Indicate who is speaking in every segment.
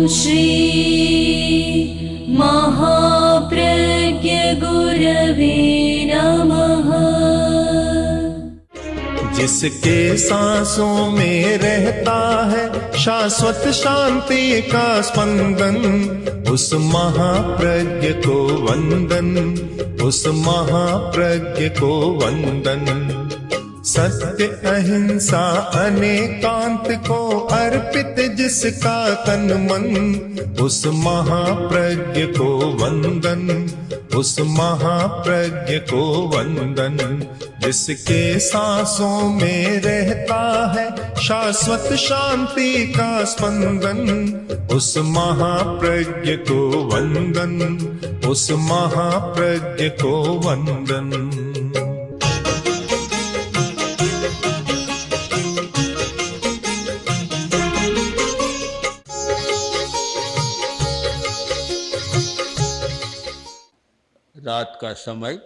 Speaker 1: श्री महाप्रज्ञ गुरवे नमः।
Speaker 2: जिसके सांसों में रहता है शाश्वत शांति का स्पंदन, उस महाप्रज्ञ को वंदन, उस महाप्रज्ञ को वंदन। सत्य अहिंसा अनेकांत को अर्पित जिसका तन मन, उस महाप्रज्ञ को वंदन, उस महाप्रज्ञ को वंदन। जिसके सांसों में रहता है शाश्वत शांति का स्पंदन, उस महाप्रज्ञ को वंदन, उस महाप्रज्ञ को वंदन।
Speaker 3: रात का समय,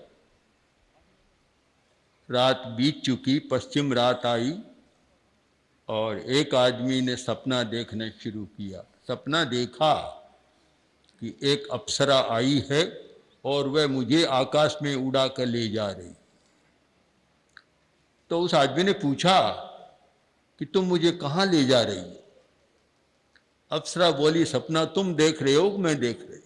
Speaker 3: रात बीत चुकी, पश्चिम रात आई और एक आदमी ने सपना देखना शुरू किया। सपना देखा कि एक अप्सरा आई है और वह मुझे आकाश में उड़ा कर ले जा रही। तो उस आदमी ने पूछा कि तुम मुझे कहाँ ले जा रही हो? अप्सरा बोली, सपना तुम देख रहे हो, मैं देख रही।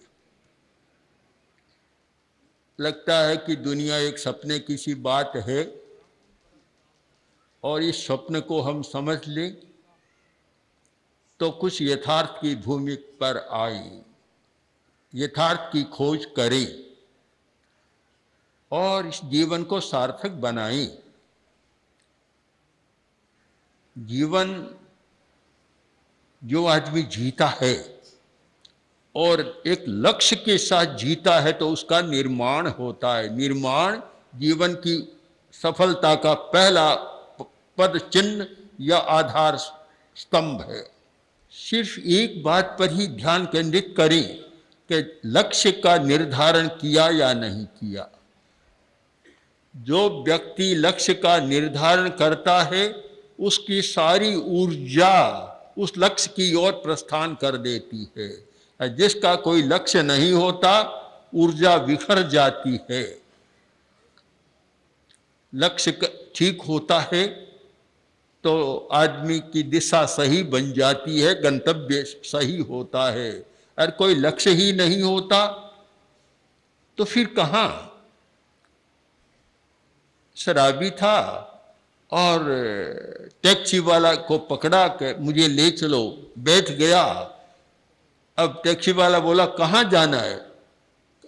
Speaker 3: लगता है कि दुनिया एक सपने की सी बात है और इस स्वप्न को हम समझ लें तो कुछ यथार्थ की भूमि पर आए, यथार्थ की खोज करें और इस जीवन को सार्थक बनाएं। जीवन जो आदमी जीता है और एक लक्ष्य के साथ जीता है तो उसका निर्माण होता है। निर्माण जीवन की सफलता का पहला पद चिन्ह या आधार स्तंभ है। सिर्फ एक बात पर ही ध्यान केंद्रित करें कि लक्ष्य का निर्धारण किया या नहीं किया। जो व्यक्ति लक्ष्य का निर्धारण करता है उसकी सारी ऊर्जा उस लक्ष्य की ओर प्रस्थान कर देती है। जिसका कोई लक्ष्य नहीं होता ऊर्जा बिखर जाती है। लक्ष्य ठीक होता है तो आदमी की दिशा सही बन जाती है, गंतव्य सही होता है। और कोई लक्ष्य ही नहीं होता तो फिर कहाँ? शराबी था और टैक्सी वाला को पकड़ा के मुझे ले चलो, बैठ गया। अब टैक्सी वाला बोला कहाँ जाना है?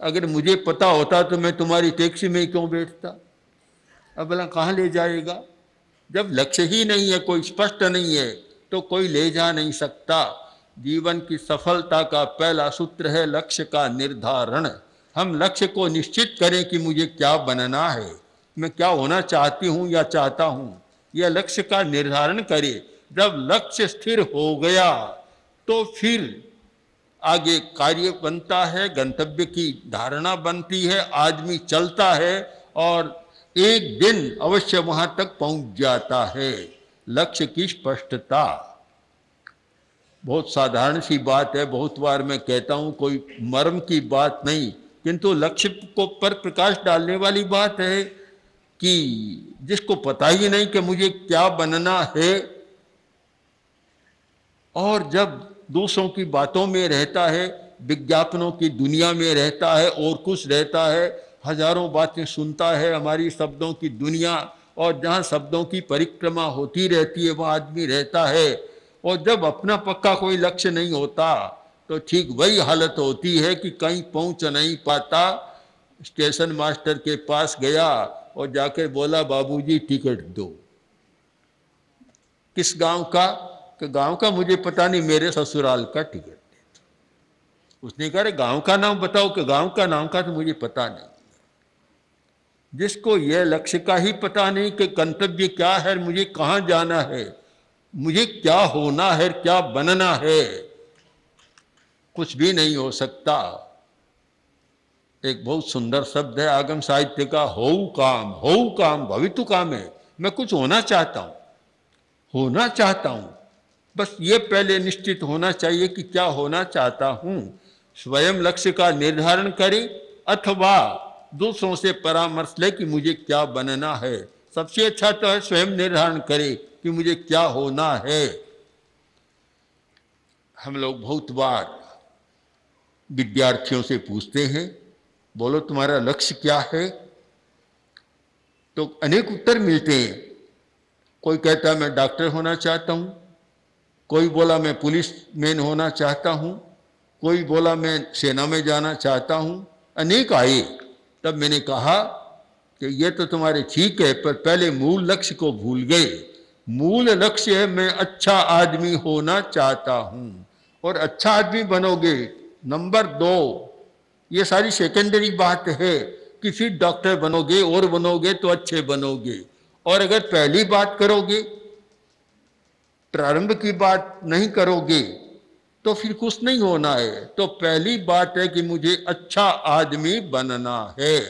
Speaker 3: अगर मुझे पता होता तो मैं तुम्हारी टैक्सी में क्यों बैठता? अब बोला कहाँ ले जाएगा? जब लक्ष्य ही नहीं है, कोई स्पष्ट नहीं है तो कोई ले जा नहीं सकता। जीवन की सफलता का पहला सूत्र है लक्ष्य का निर्धारण। हम लक्ष्य को निश्चित करें कि मुझे क्या बनना है, मैं क्या होना चाहती हूँ या चाहता हूँ, यह लक्ष्य का निर्धारण करें। जब लक्ष्य स्थिर हो गया तो फिर आगे कार्य बनता है, गंतव्य की धारणा बनती है, आदमी चलता है और एक दिन अवश्य वहां तक पहुंच जाता है। लक्ष्य की स्पष्टता बहुत साधारण सी बात है, बहुत बार मैं कहता हूं, कोई मर्म की बात नहीं, किंतु लक्ष्य को पर प्रकाश डालने वाली बात है कि जिसको पता ही नहीं कि मुझे क्या बनना है और जब दूसरों की बातों में रहता है, विज्ञापनों की दुनिया में रहता है और कुछ रहता है, हजारों बातें सुनता है, हमारी शब्दों की दुनिया, और जहाँ शब्दों की परिक्रमा होती रहती है वहाँ आदमी रहता है। और जब अपना पक्का कोई लक्ष्य नहीं होता तो ठीक वही हालत होती है कि कहीं पहुँच नहीं पाता। स्टेशन मास्टर के पास गया और जाकर बोला बाबूजी टिकट दो। किस गांव का? कि गांव का मुझे पता नहीं, मेरे ससुराल का टिकट दे दो। उसने कहा गांव का नाम बताओ। कि गांव का नाम का तो मुझे पता नहीं। जिसको यह लक्ष्य का ही पता नहीं कि गंतव्य क्या है, मुझे कहाँ जाना है, मुझे क्या होना है, क्या बनना है, कुछ भी नहीं हो सकता। एक बहुत सुंदर शब्द है आगम साहित्य का, होऊ काम भवितु काम है। मैं कुछ होना चाहता हूँ, होना चाहता हूँ, बस ये पहले निश्चित होना चाहिए कि क्या होना चाहता हूँ। स्वयं लक्ष्य का निर्धारण करे अथवा दूसरों से परामर्श ले कि मुझे क्या बनना है। सबसे अच्छा तो है स्वयं निर्धारण करे कि मुझे क्या होना है। हम लोग बहुत बार विद्यार्थियों से पूछते हैं, बोलो तुम्हारा लक्ष्य क्या है, तो अनेक उत्तर मिलते हैं। कोई कहता है मैं डॉक्टर होना चाहता हूँ, कोई बोला मैं पुलिस मैन होना चाहता हूँ, कोई बोला मैं सेना में जाना चाहता हूँ। अनेक आए। तब मैंने कहा कि ये तो तुम्हारे ठीक है, पर पहले मूल लक्ष्य को भूल गए। मूल लक्ष्य है मैं अच्छा आदमी होना चाहता हूँ, और अच्छा आदमी बनोगे। नंबर 2, ये सारी सेकेंडरी बात है कि फिर डॉक्टर बनोगे और बनोगे तो अच्छे बनोगे। और अगर पहली बात करोगे, प्रारंभ की बात नहीं करोगे, तो फिर कुछ नहीं होना है। तो पहली बात है कि मुझे अच्छा आदमी बनना है,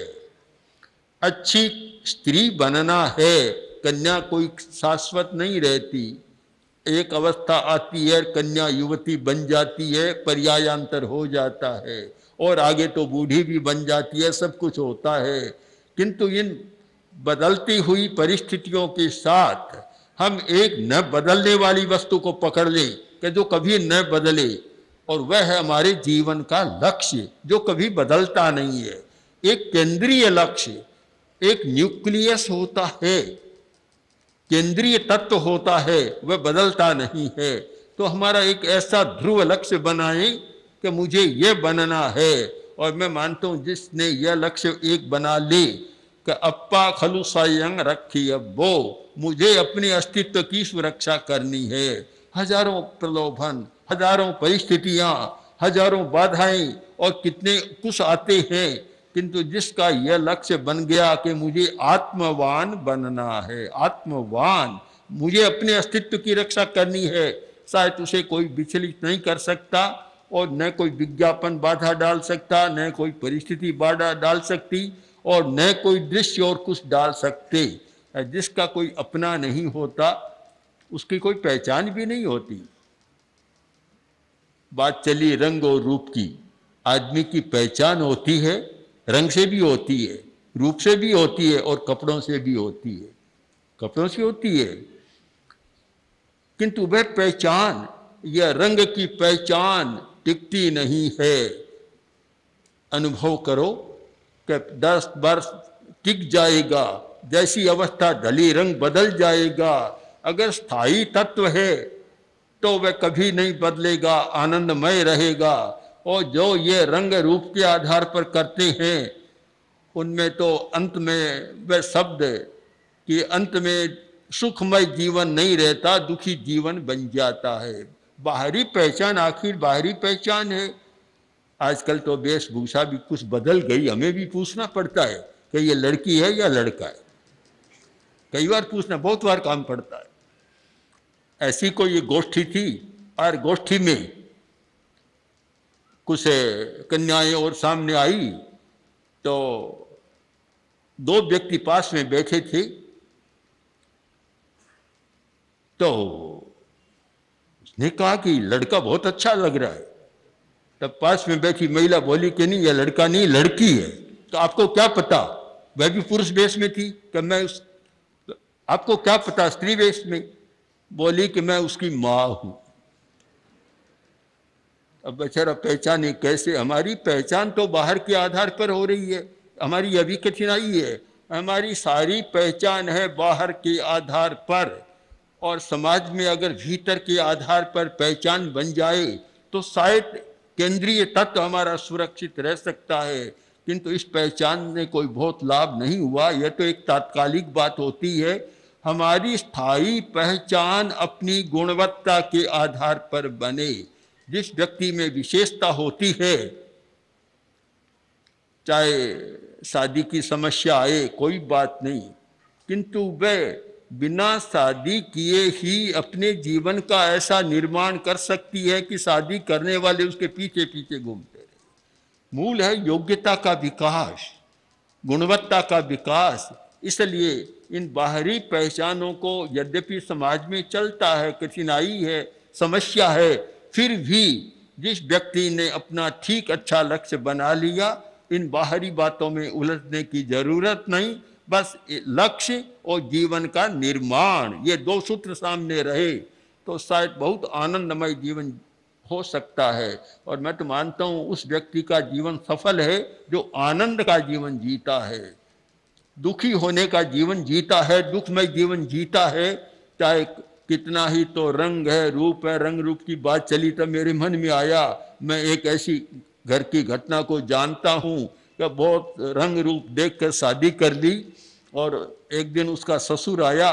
Speaker 3: अच्छी स्त्री बनना है। कन्या कोई शाश्वत नहीं रहती, एक अवस्था आती है कन्या युवती बन जाती है, पर्यायांतर हो जाता है, और आगे तो बूढ़ी भी बन जाती है, सब कुछ होता है। किंतु इन बदलती हुई परिस्थितियों के साथ हम एक न बदलने वाली वस्तु को पकड़ लें कि जो कभी न बदले, और वह है हमारे जीवन का लक्ष्य जो कभी बदलता नहीं है। एक केंद्रीय लक्ष्य, एक न्यूक्लियस होता है, केंद्रीय तत्व होता है, वह बदलता नहीं है। तो हमारा एक ऐसा ध्रुव लक्ष्य बनाएं कि मुझे यह बनना है। और मैं मानता हूं जिसने यह लक्ष्य एक बना ले कि अप्पा खलु स्वयं रखी अब्बो, मुझे अपने अस्तित्व की सुरक्षा करनी है। हजारों प्रलोभन, हजारों परिस्थितियां, हजारों बाधाएं और कितने कुछ आते हैं, किंतु जिसका यह लक्ष्य बन गया कि मुझे आत्मवान बनना है, आत्मवान, मुझे अपने अस्तित्व की रक्षा करनी है, शायद उसे कोई विचलित नहीं कर सकता, और न कोई विज्ञापन बाधा डाल सकता, न कोई परिस्थिति बाधा डाल सकती, और न कोई दृश्य और कुछ डाल सकते। जिसका कोई अपना नहीं होता उसकी कोई पहचान भी नहीं होती। बात चली रंग और रूप की। आदमी की पहचान होती है, रंग से भी होती है, रूप से भी होती है, और कपड़ों से भी होती है। कपड़ों से होती है, किंतु वह पहचान, यह रंग की पहचान टिकती नहीं है। अनुभव करो कि 10 वर्ष टिक जाएगा, जैसी अवस्था ढली रंग बदल जाएगा। अगर स्थायी तत्व है तो वह कभी नहीं बदलेगा, आनंदमय रहेगा। और जो ये रंग रूप के आधार पर करते हैं, उनमें तो अंत में वह शब्द कि अंत में सुखमय जीवन नहीं रहता, दुखी जीवन बन जाता है। बाहरी पहचान आखिर बाहरी पहचान है। आजकल तो वेशभूषा भी कुछ बदल गई, हमें भी पूछना पड़ता है कि ये लड़की है या लड़का है। कई बार पूछना, बहुत बार काम पड़ता है। ऐसी कोई ये गोष्ठी थी, और गोष्ठी में कुछ कन्याएं और सामने आई, तो 2 व्यक्ति पास में बैठे थे। तो उसने कहा कि लड़का बहुत अच्छा लग रहा है। तब पास में बैठी महिला बोली कि नहीं, यह लड़का नहीं, लड़की है। तो आपको क्या पता? वह भी पुरुष वेश में थी कि मैं उस, आपको क्या पता? स्त्री वेश में। बोली कि मैं उसकी माँ हूं। अब बेचारा पहचाने कैसे? हमारी पहचान तो बाहर के आधार पर हो रही है, हमारी अभी कठिनाई है। हमारी सारी पहचान है बाहर के आधार पर, और समाज में अगर भीतर के आधार पर पहचान बन जाए तो शायद केंद्रीय तत्व हमारा सुरक्षित रह सकता है। किंतु इस पहचान में कोई बहुत लाभ नहीं हुआ। यह तो एक तात्कालिक बात होती है। हमारी स्थायी पहचान अपनी गुणवत्ता के आधार पर बने। जिस व्यक्ति में विशेषता होती है, चाहे शादी की समस्या आए कोई बात नहीं, किंतु वह बिना शादी किए ही अपने जीवन का ऐसा निर्माण कर सकती है कि शादी करने वाले उसके पीछे पीछे घूमते रहे। मूल है योग्यता का विकास, गुणवत्ता का विकास। इसलिए इन बाहरी पहचानों को यद्यपि समाज में चलता है, कठिनाई है, समस्या है, फिर भी जिस व्यक्ति ने अपना ठीक अच्छा लक्ष्य बना लिया, इन बाहरी बातों में उलझने की जरूरत नहीं। बस लक्ष्य और जीवन का निर्माण, ये दो सूत्र सामने रहे तो शायद बहुत आनंदमय जीवन हो सकता है। और मैं तो मानता हूँ उस व्यक्ति का जीवन सफल है जो आनंद का जीवन जीता है, दुखी होने का जीवन जीता है, दुखमय जीवन जीता है। चाहे कितना ही तो रंग है, रूप है, रंग रूप की बात चली तो मेरे मन में आया, मैं एक ऐसी घर की घटना को जानता हूँ कि बहुत रंग रूप देख कर शादी कर ली, और एक दिन उसका ससुर आया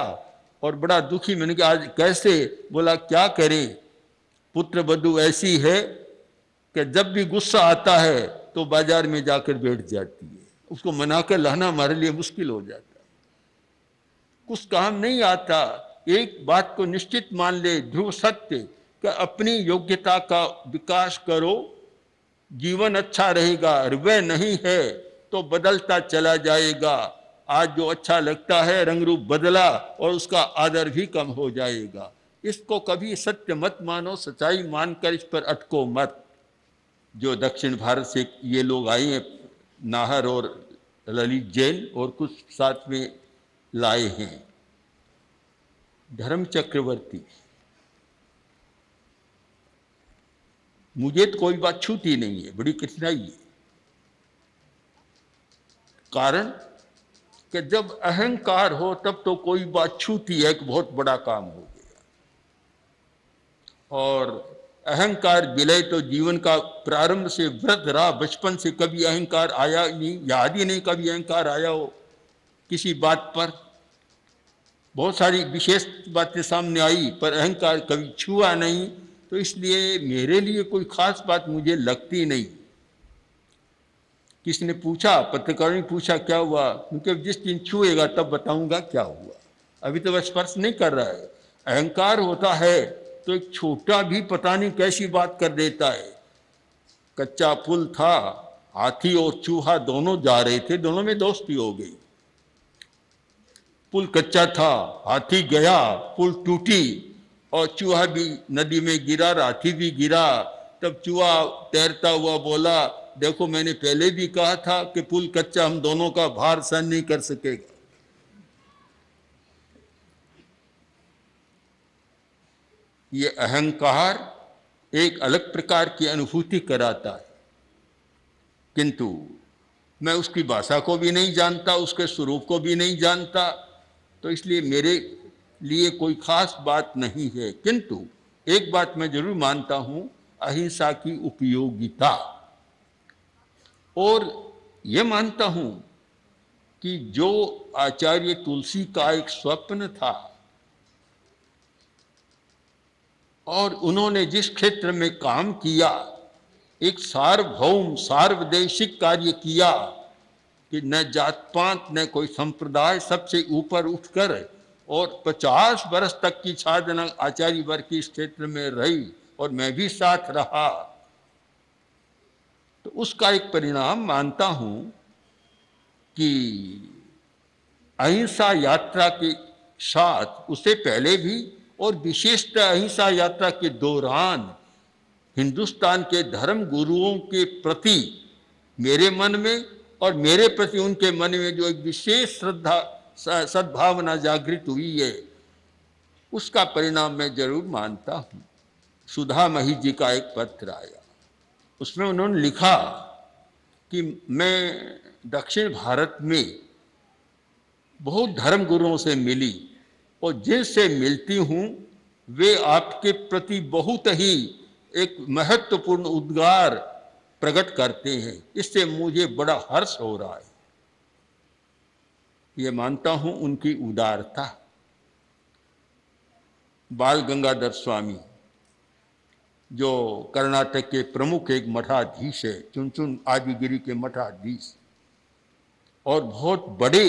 Speaker 3: और बड़ा दुखी। मैंने कहा आज कैसे? बोला क्या करे, पुत्र वधू ऐसी है कि जब भी गुस्सा आता है तो बाजार में जाकर बैठ जाती है, उसको मना कर लाना हमारे लिए मुश्किल हो जाता है, कुछ काम नहीं आता। एक बात को निश्चित मान ले, ध्रुव सत्य, कि अपनी योग्यता का विकास करो, जीवन अच्छा रहेगा। वह नहीं है तो बदलता चला जाएगा। आज जो अच्छा लगता है रंग रूप बदला और उसका आदर भी कम हो जाएगा। इसको कभी सत्य मत मानो, सच्चाई मानकर इस पर अटको मत। जो दक्षिण भारत से ये लोग आए हैं, नाहर और ललित जैन और कुछ साथ में लाए हैं, धर्म चक्रवर्ती, मुझे तो कोई बात छूती नहीं है, बड़ी कठिनाई है। कारण कि जब अहंकार हो तब तो कोई बात छूती है कि बहुत बड़ा काम हो गया, और अहंकार विलय तो जीवन का प्रारंभ से वृद्ध रहा। बचपन से कभी अहंकार आया नहीं, याद ही नहीं कभी अहंकार आया हो किसी बात पर। बहुत सारी विशेष बातें सामने आई पर अहंकार कभी छुआ नहीं, तो इसलिए मेरे लिए कोई खास बात मुझे लगती नहीं। किसी ने पूछा, पत्रकार ने पूछा क्या हुआ, क्योंकि जिस दिन छुएगा तब बताऊंगा क्या हुआ, अभी तो वह स्पर्श नहीं कर रहा है। अहंकार होता है तो एक छोटा भी पता नहीं कैसी बात कर देता है। कच्चा पुल था, हाथी और चूहा दोनों जा रहे थे, दोनों में दोस्ती हो गई। पुल कच्चा था, हाथी गया, पुल टूटी और चूहा भी नदी में गिरा, हाथी भी गिरा। तब चूहा तैरता हुआ बोला, देखो मैंने पहले भी कहा था कि पुल कच्चा, हम दोनों का भार सहन नहीं कर सकेगा। ये अहंकार एक अलग प्रकार की अनुभूति कराता है, किंतु मैं उसकी भाषा को भी नहीं जानता, उसके स्वरूप को भी नहीं जानता, तो इसलिए मेरे लिए कोई खास बात नहीं है। किंतु एक बात मैं जरूर मानता हूं, अहिंसा की उपयोगिता, और ये मानता हूं कि जो आचार्य तुलसी का एक स्वप्न था और उन्होंने जिस क्षेत्र में काम किया, एक सार्वभौम सार्वदेशिक कार्य किया कि न जात पात न कोई संप्रदाय, सबसे ऊपर उठकर, और 50 वर्ष तक की साधना आचार्य वर्ग की इस क्षेत्र में रही और मैं भी साथ रहा, तो उसका एक परिणाम मानता हूं कि अहिंसा यात्रा के साथ, उससे पहले भी और विशेषतः अहिंसा यात्रा के दौरान हिंदुस्तान के धर्म गुरुओं के प्रति मेरे मन में और मेरे प्रति उनके मन में जो एक विशेष श्रद्धा सद्भावना जागृत हुई है, उसका परिणाम मैं जरूर मानता हूं। सुधा मही जी का एक पत्र आया, उसमें उन्होंने लिखा कि मैं दक्षिण भारत में बहुत धर्म गुरुओं से मिली और जिनसे मिलती हूँ वे आपके प्रति बहुत ही एक महत्वपूर्ण उद्गार प्रकट करते हैं, इससे मुझे बड़ा हर्ष हो रहा है। ये मानता हूँ उनकी उदारता। बाल गंगाधर स्वामी जो कर्नाटक के प्रमुख एक मठाधीश है, चुनचुन आदिगिरी के मठाधीश, और बहुत बड़े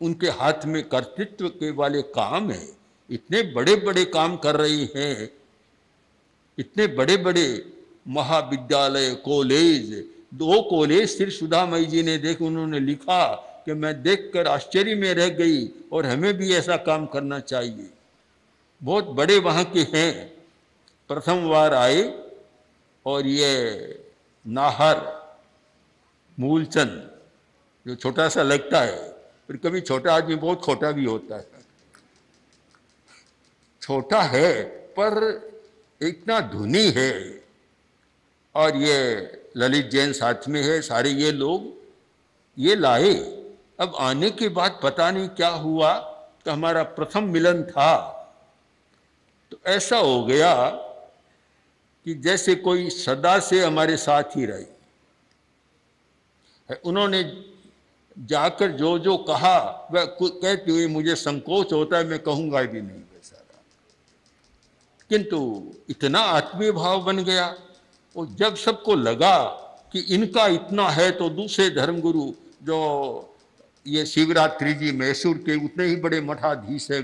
Speaker 3: उनके हाथ में कर्तृत्व के वाले काम है, इतने बड़े बड़े काम कर रही हैं, इतने बड़े बड़े महाविद्यालय, कॉलेज, 2 कॉलेज श्री सुधामयी जी ने देख, उन्होंने लिखा कि मैं देखकर आश्चर्य में रह गई और हमें भी ऐसा काम करना चाहिए। बहुत बड़े वहाँ के हैं प्रथम बार आए और ये नाहर मूलचंद जो छोटा सा लगता है, पर कभी छोटा आदमी बहुत खोटा भी होता है। छोटा है पर इतना धुनी है। और ये ललित जैन साथ में है, सारे ये लोग ये लाए। अब आने के बाद पता नहीं क्या हुआ कि हमारा प्रथम मिलन था तो ऐसा हो गया कि जैसे कोई सदा से हमारे साथ ही रही। उन्होंने जाकर जो जो कहा वह कहते हुए मुझे संकोच होता है, मैं कहूँगा भी नहीं वैसा रहा, किंतु इतना आत्मीय भाव बन गया। और जब सबको लगा कि इनका इतना है तो दूसरे धर्मगुरु जो ये शिवरात्रि जी मैसूर के उतने ही बड़े मठाधीश है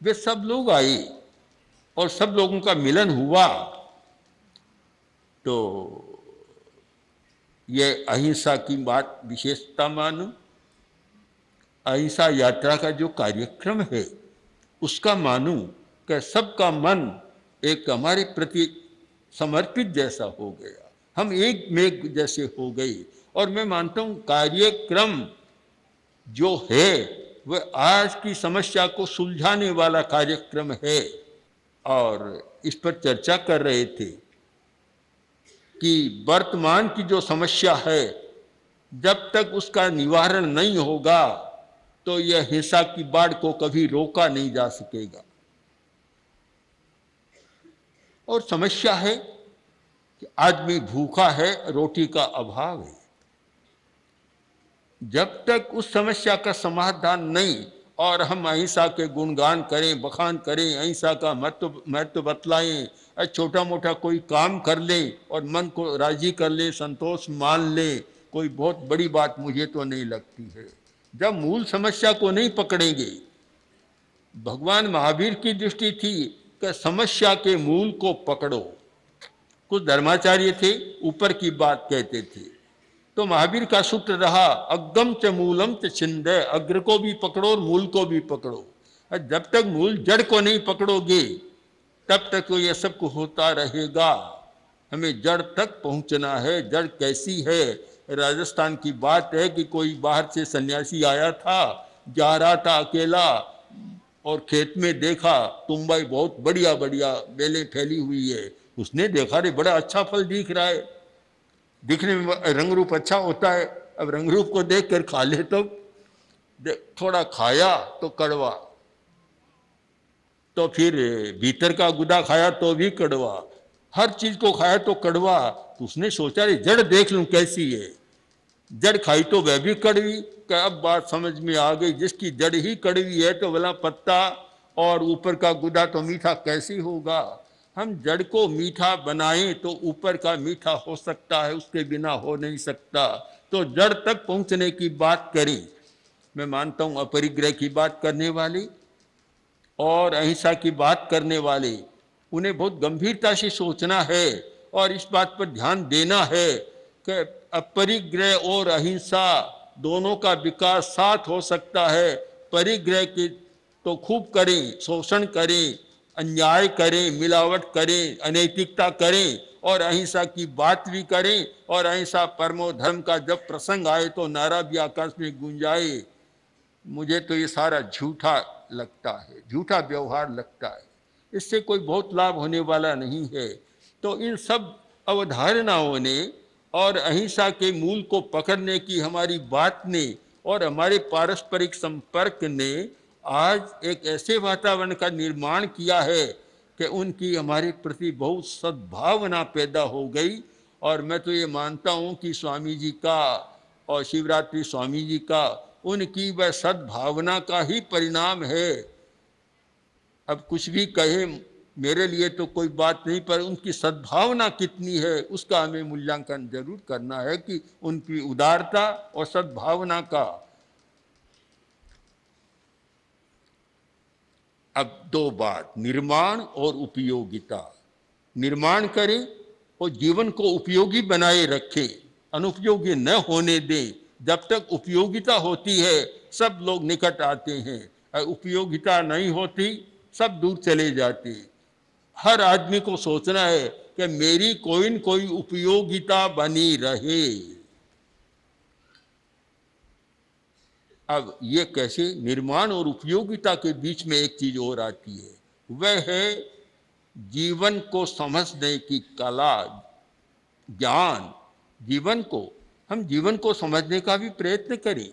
Speaker 3: वे सब लोग आए और सब लोगों का मिलन हुआ। तो ये अहिंसा की बात विशेषता मानूं। अहिंसा यात्रा का जो कार्यक्रम है उसका मानूं कि सबका मन एक हमारे प्रति समर्पित जैसा हो गया, हम एक मेघ जैसे हो गए। और मैं मानता हूँ कार्यक्रम जो है वह आज की समस्या को सुलझाने वाला कार्यक्रम है। और इस पर चर्चा कर रहे थे कि वर्तमान की जो समस्या है जब तक उसका निवारण नहीं होगा तो यह हिंसा की बाढ़ को कभी रोका नहीं जा सकेगा। और समस्या है कि आदमी भूखा है, रोटी का अभाव है। जब तक उस समस्या का समाधान नहीं और हम अहिंसा के गुणगान करें, बखान करें, अहिंसा का महत्व बतलाएं, छोटा मोटा कोई काम कर ले और मन को राजी कर ले, संतोष मान ले, कोई बहुत बड़ी बात मुझे तो नहीं लगती है। जब मूल समस्या को नहीं पकड़ेंगे, भगवान महावीर की दृष्टि थी कि समस्या के मूल को पकड़ो। कुछ धर्माचार्य थे ऊपर की बात कहते थे, तो महावीर का सूत्र रहा अग्गम च मूलम च छिंदे, अग्र को भी पकड़ो और मूल को भी पकड़ो। जब तक मूल जड़ को नहीं पकड़ोगे तब तक तो यह सब होता रहेगा। हमें जड़ तक पहुंचना है। जड़ कैसी है? राजस्थान की बात है कि कोई बाहर से सन्यासी आया था, जा रहा था अकेला और खेत में देखा तुम्बाई बहुत बढ़िया बढ़िया बेलें फैली हुई है। उसने देखा रे बड़ा अच्छा फल दिख रहा है, दिखने में रंग रूप अच्छा होता है। अब रंग रूप को देख कर खा ले तो थोड़ा खाया तो कड़वा, तो फिर भीतर का गुदा खाया तो भी कड़वा, हर चीज को खाया तो कड़वा। तो उसने सोचा रे जड़ देख लूं कैसी है। जड़ खाई तो वह भी कड़वी। अब बात समझ में आ गई, जिसकी जड़ ही कड़वी है तो भला पत्ता और ऊपर का गुदा तो मीठा कैसे होगा। हम जड़ को मीठा बनाएं तो ऊपर का मीठा हो सकता है, उसके बिना हो नहीं सकता। तो जड़ तक पहुंचने की बात करें। मैं मानता हूं अपरिग्रह की बात करने वाले और अहिंसा की बात करने वाले, उन्हें बहुत गंभीरता से सोचना है और इस बात पर ध्यान देना है कि अपरिग्रह और अहिंसा दोनों का विकास साथ हो सकता है। परिग्रह की तो खूब करें, शोषण करें, अन्याय करें, मिलावट करें, अनैतिकता करें, और अहिंसा की बात भी करें। और अहिंसा परमो धर्म का जब प्रसंग आए तो नारा भी आकाश में गूंजाए। मुझे तो ये सारा झूठा लगता है, झूठा व्यवहार लगता है, इससे कोई बहुत लाभ होने वाला नहीं है। तो इन सब अवधारणाओं ने और अहिंसा के मूल को पकड़ने की हमारी बात ने और हमारे पारस्परिक संपर्क ने आज एक ऐसे वातावरण का निर्माण किया है कि उनकी हमारे प्रति बहुत सद्भावना पैदा हो गई। और मैं तो ये मानता हूँ कि स्वामी जी का और शिवरात्रि स्वामी जी का उनकी वह सद्भावना का ही परिणाम है। अब कुछ भी कहे मेरे लिए तो कोई बात नहीं, पर उनकी सद्भावना कितनी है उसका हमें मूल्यांकन जरूर करना है कि उनकी उदारता और सद्भावना का। अब दो बात, निर्माण और उपयोगिता। निर्माण करें और जीवन को उपयोगी बनाए रखें, अनुपयोगी न होने दें। जब तक उपयोगिता होती है सब लोग निकट आते हैं, और उपयोगिता नहीं होती सब दूर चले जाते। हर आदमी को सोचना है कि मेरी कोई न कोई उपयोगिता बनी रहे। अब ये कैसे? निर्माण और उपयोगिता के बीच में एक चीज और आती है, वह है जीवन को समझने की कला, ज्ञान। हम जीवन को समझने का भी प्रयत्न करें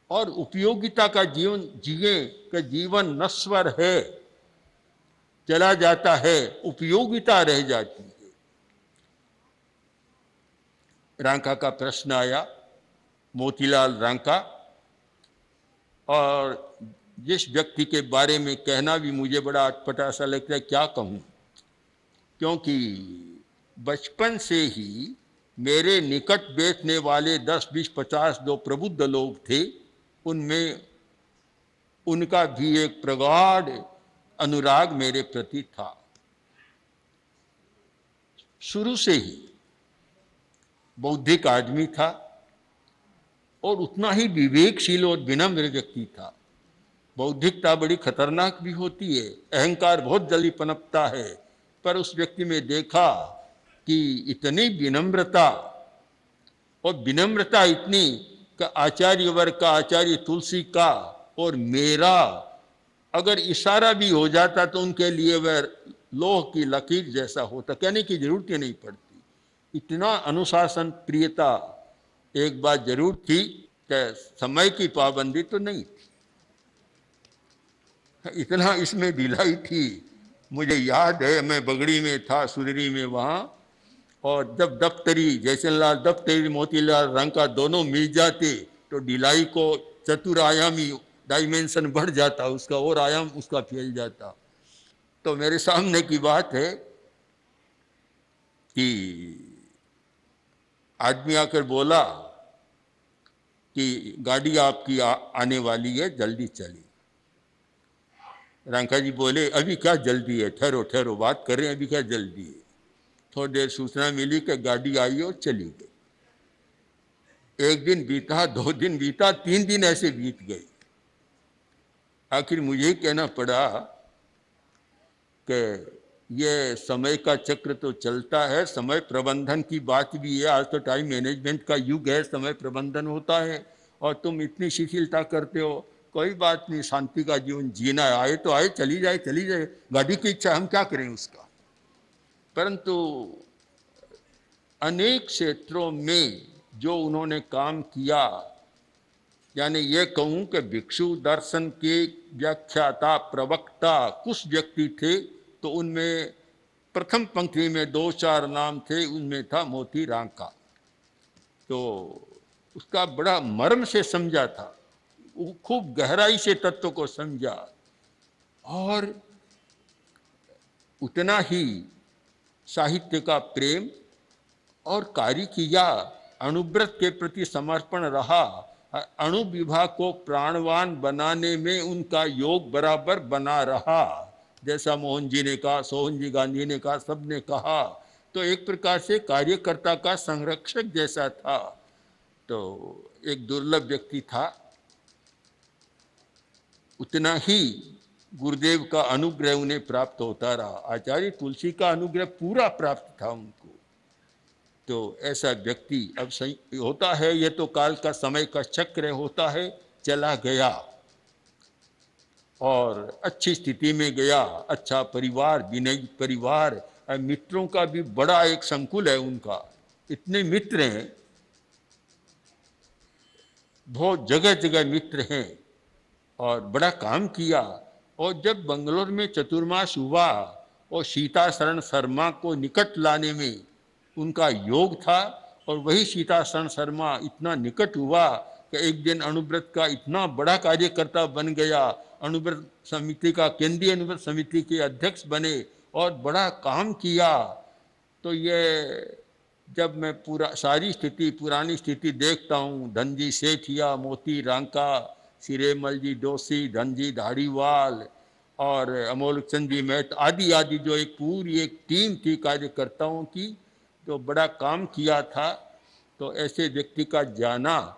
Speaker 3: और उपयोगिता का जीवन जिए कि जीवन नश्वर है, चला जाता है, उपयोगिता रह जाती है। रांका का प्रश्न आया, मोतीलाल रांका, और जिस व्यक्ति के बारे में कहना भी मुझे बड़ा अटपटा सा लगता है, क्या कहूँ, क्योंकि बचपन से ही मेरे निकट बैठने वाले 10, 20, 50 जो प्रबुद्ध लोग थे, उनमें उनका भी एक प्रगाढ़ अनुराग मेरे प्रति था। शुरू से ही बौद्धिक आदमी था और उतना ही विवेकशील और विनम्र व्यक्ति था। बौद्धिकता बड़ी खतरनाक भी होती है, अहंकार बहुत जल्दी पनपता है, पर उस व्यक्ति में देखा कि इतनी विनम्रता, और विनम्रता इतनी कि आचार्य वर्ग का, आचार्य तुलसी का और मेरा अगर इशारा भी हो जाता तो उनके लिए वह लोह की लकीर जैसा होता, कहने की जरूरत ही नहीं पड़ती। इतना अनुशासन प्रियता एक बात जरूर थी कि समय की पाबंदी तो नहीं थी, इतना इसमें ढिलाई थी। मुझे याद है मैं बगड़ी में था, सुधरी में वहाँ, और जब दफ्तरी जयचंद दफ्तरी मोतीलाल रांका दोनों मिल जाते तो ढिलाई को चतुरायामी डायमेंशन बढ़ जाता, उसका और आयाम उसका फैल जाता। तो मेरे सामने की बात है कि आदमी आकर बोला कि गाड़ी आपकी आने वाली है, जल्दी चली। रांका जी बोले, अभी क्या जल्दी है, ठहरो ठहरो, बात कर रहे हैं, अभी क्या जल्दी है। थोड़ी देर सूचना मिली कि गाड़ी आई और चली गई। एक दिन बीता, 2 दिन बीता, 3 दिन ऐसे बीत गए। आखिर मुझे कहना पड़ा कि ये समय का चक्र तो चलता है, समय प्रबंधन की बात भी है। आज तो टाइम मैनेजमेंट का युग है, समय प्रबंधन होता है, और तुम इतनी शिथिलता करते हो। कोई बात नहीं, शांति का जीवन जीना है, आए तो आए, चली जाए चली जाए, गाड़ी की इच्छा, हम क्या करें उसका। परंतु अनेक क्षेत्रों में जो उन्होंने काम किया, यानी ये कहूँ कि भिक्षु दर्शन के व्याख्याता, प्रवक्ता कुछ व्यक्ति थे, तो उनमें प्रथम पंक्ति में 2-4 नाम थे, उनमें था मोती रांका। तो उसका बड़ा मर्म से समझा था, खूब गहराई से तत्व को समझा, और उतना ही साहित्य का प्रेम और कार्य किया, अणुव्रत के प्रति समर्पण रहा, अणु विभाग को प्राणवान बनाने में उनका योग बराबर बना रहा, जैसा मोहन जी ने कहा, सोहन जी गांधी ने कहा, सब ने कहा। तो एक प्रकार से कार्यकर्ता का संरक्षक जैसा था। तो एक दुर्लभ व्यक्ति था। उतना ही गुरुदेव का अनुग्रह उन्हें प्राप्त होता रहा, आचार्य तुलसी का अनुग्रह पूरा प्राप्त था उनको। तो ऐसा व्यक्ति अब सही होता है, ये तो काल का, समय का चक्र होता है, चला गया और अच्छी स्थिति में गया, अच्छा परिवार, विनयी परिवार, मित्रों का भी बड़ा एक संकुल है उनका, इतने मित्र हैं, बहुत जगह जगह मित्र हैं, और बड़ा काम किया। और जब बंगलोर में चतुर्मास हुआ और सीता शरण शर्मा को निकट लाने में उनका योग था, और वही सीता शरण शर्मा इतना निकट हुआ कि एक दिन अणुव्रत का इतना बड़ा कार्यकर्ता बन गया, अणुव्रत समिति का, केंद्रीय अणुव्रत समिति के अध्यक्ष बने और बड़ा काम किया। तो ये जब मैं पूरा सारी स्थिति, पुरानी स्थिति देखता हूँ, धनजी सेठिया, मोती रांका, सिरेमल जी जोशी, धनजी धारीवाल और अमोल चंद जी मेहता आदि आदि, जो एक पूरी एक टीम थी कार्यकर्ताओं की, तो बड़ा काम किया था। तो ऐसे व्यक्ति का जाना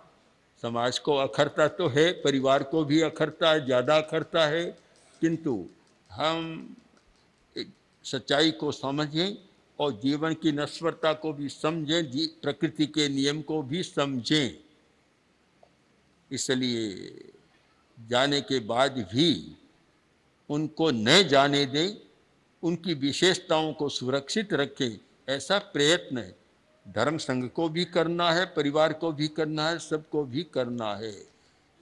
Speaker 3: समाज को अखरता तो है, परिवार को भी अखरता है, ज़्यादा अखरता है, किंतु हम सच्चाई को समझें और जीवन की नश्वरता को भी समझें, प्रकृति के नियम को भी समझें। इसलिए जाने के बाद भी उनको न जाने दें, उनकी विशेषताओं को सुरक्षित रखें, ऐसा प्रयत्न धर्म संघ को भी करना है, परिवार को भी करना है, सबको भी करना है।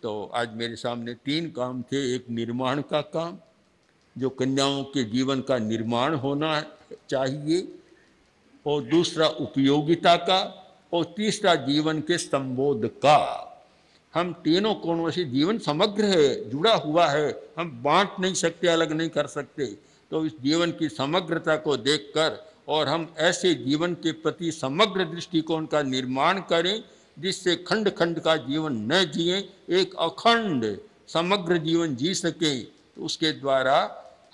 Speaker 3: तो आज मेरे सामने 3 काम थे। एक निर्माण का काम, जो कन्याओं के जीवन का निर्माण होना चाहिए, और दूसरा उपयोगिता का, और तीसरा जीवन के संबोध का। हम तीनों कोणों से, जीवन समग्र है, जुड़ा हुआ है, हम बांट नहीं सकते, अलग नहीं कर सकते। तो इस जीवन की समग्रता को देखकर और हम ऐसे जीवन के प्रति समग्र दृष्टिकोण का निर्माण करें जिससे खंड खंड का जीवन न जिए, एक अखंड समग्र जीवन जी सकें। तो उसके द्वारा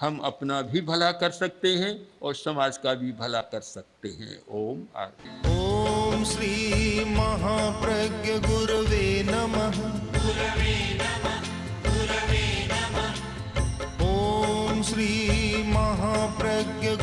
Speaker 3: हम अपना भी भला कर सकते हैं और समाज का भी भला कर सकते हैं। ओम आरती।
Speaker 2: ओम श्री महाप्रज्ञ गुरवे नमः। ओम श्री महाप्रज्ञ